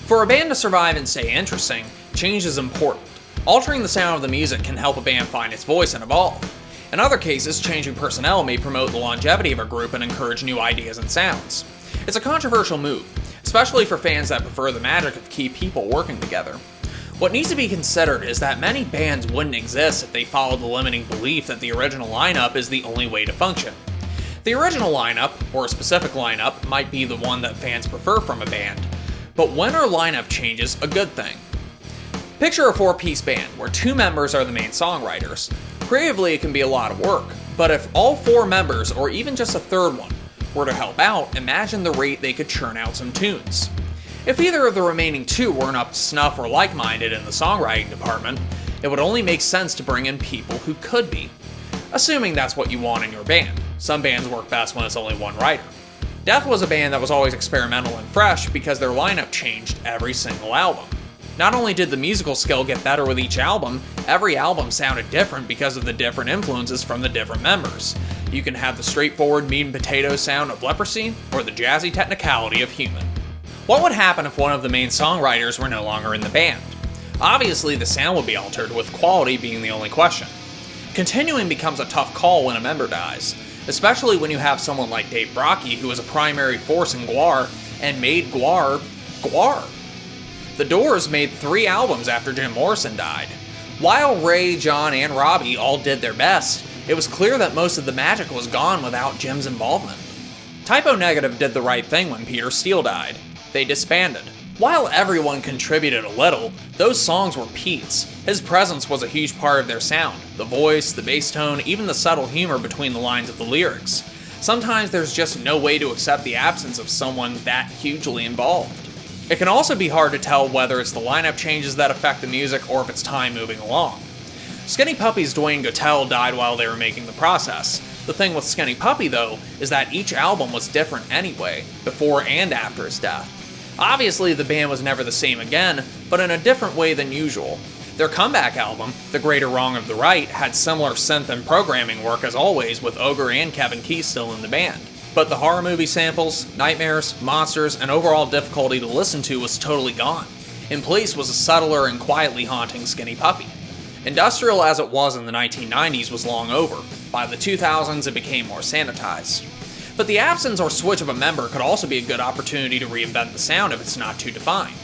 For a band to survive and stay interesting, change is important. Altering the sound of the music can help a band find its voice and evolve. In other cases, changing personnel may promote the longevity of a group and encourage new ideas and sounds. It's a controversial move, especially for fans that prefer the magic of key people working together. What needs to be considered is that many bands wouldn't exist if they followed the limiting belief that the original lineup is the only way to function. The original lineup, or a specific lineup, might be the one that fans prefer from a band, but when our lineup changes, a good thing. Picture a four-piece band where two members are the main songwriters. Creatively, it can be a lot of work, but if all four members, or even just a third one, were to help out, imagine the rate they could churn out some tunes. If either of the remaining two weren't up to snuff or like-minded in the songwriting department, it would only make sense to bring in people who could be. Assuming that's what you want in your band. Some bands work best when it's only one writer. Death was a band that was always experimental and fresh because their lineup changed every single album. Not only did the musical skill get better with each album, every album sounded different because of the different influences from the different members. You can have the straightforward meat and potatoes sound of Leprosy, or the jazzy technicality of Human. What would happen if one of the main songwriters were no longer in the band? Obviously, the sound would be altered, with quality being the only question. Continuing becomes a tough call when a member dies, especially when you have someone like Dave Brockie, who was a primary force in Gwar and made Gwar, Gwar. The Doors made 3 albums after Jim Morrison died. While Ray, John, and Robbie all did their best, it was clear that most of the magic was gone without Jim's involvement. Typo Negative did the right thing when Peter Steele died. They disbanded. While everyone contributed a little, those songs were Pete's. His presence was a huge part of their sound. The voice, the bass tone, even the subtle humor between the lines of the lyrics. Sometimes there's just no way to accept the absence of someone that hugely involved. It can also be hard to tell whether it's the lineup changes that affect the music or if it's time moving along. Skinny Puppy's Dwayne Gottell died while they were making the process. The thing with Skinny Puppy, though, is that each album was different anyway, before and after his death. Obviously, the band was never the same again, but in a different way than usual. Their comeback album, The Greater Wrong of the Right, had similar synth and programming work as always, with Ogre and Kevin Key still in the band. But the horror movie samples, nightmares, monsters, and overall difficulty to listen to was totally gone. In place was a subtler and quietly haunting Skinny Puppy. Industrial as it was in the 1990s was long over. By the 2000s, it became more sanitized. But the absence or switch of a member could also be a good opportunity to reinvent the sound if it's not too defined.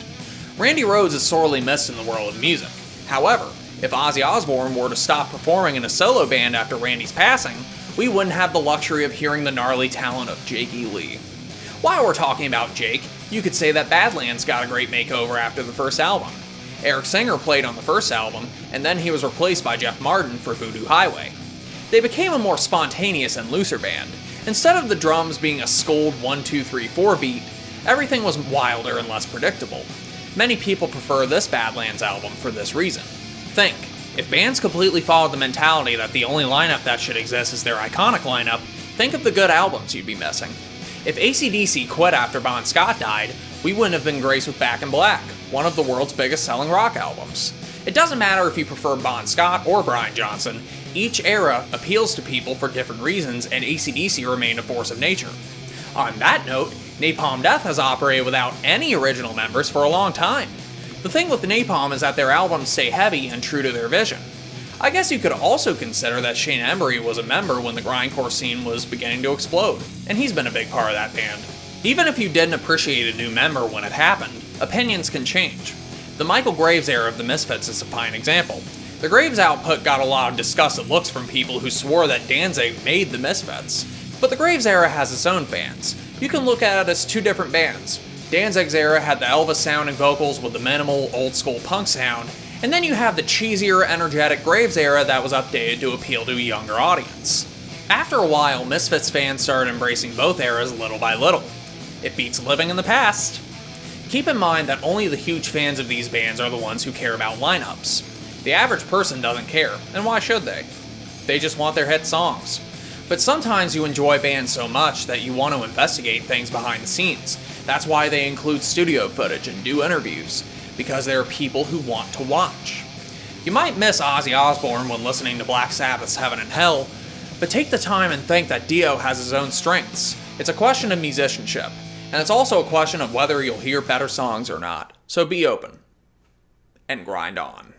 Randy Rhoads is sorely missed in the world of music. However, if Ozzy Osbourne were to stop performing in a solo band after Randy's passing, we wouldn't have the luxury of hearing the gnarly talent of Jake E. Lee. While we're talking about Jake, you could say that Badlands got a great makeover after the first album. Eric Singer played on the first album, and then he was replaced by Jeff Martin for Voodoo Highway. They became a more spontaneous and looser band. Instead of the drums being a scold 1-2-3-4 beat, everything was wilder and less predictable. Many people prefer this Badlands album for this reason. Think, if bands completely followed the mentality that the only lineup that should exist is their iconic lineup, think of the good albums you'd be missing. If ACDC quit after Bon Scott died, we wouldn't have been graced with Back in Black, one of the world's biggest selling rock albums. It doesn't matter if you prefer Bon Scott or Brian Johnson, each era appeals to people for different reasons, and AC/DC remained a force of nature. On that note, Napalm Death has operated without any original members for a long time. The thing with Napalm is that their albums stay heavy and true to their vision. I guess you could also consider that Shane Embury was a member when the grindcore scene was beginning to explode, and he's been a big part of that band. Even if you didn't appreciate a new member when it happened, opinions can change. The Michael Graves era of the Misfits is a fine example. The Graves output got a lot of disgusted looks from people who swore that Danzig made the Misfits. But the Graves era has its own fans. You can look at it as two different bands. Danzig's era had the Elvis sounding vocals with the minimal, old-school punk sound, and then you have the cheesier, energetic Graves era that was updated to appeal to a younger audience. After a while, Misfits fans started embracing both eras little by little. It beats living in the past. Keep in mind that only the huge fans of these bands are the ones who care about lineups. The average person doesn't care, and why should they? They just want their hit songs. But sometimes you enjoy bands so much that you want to investigate things behind the scenes. That's why they include studio footage and do interviews, because there are people who want to watch. You might miss Ozzy Osbourne when listening to Black Sabbath's Heaven and Hell, but take the time and think that Dio has his own strengths. It's a question of musicianship, and it's also a question of whether you'll hear better songs or not. So be open and grind on.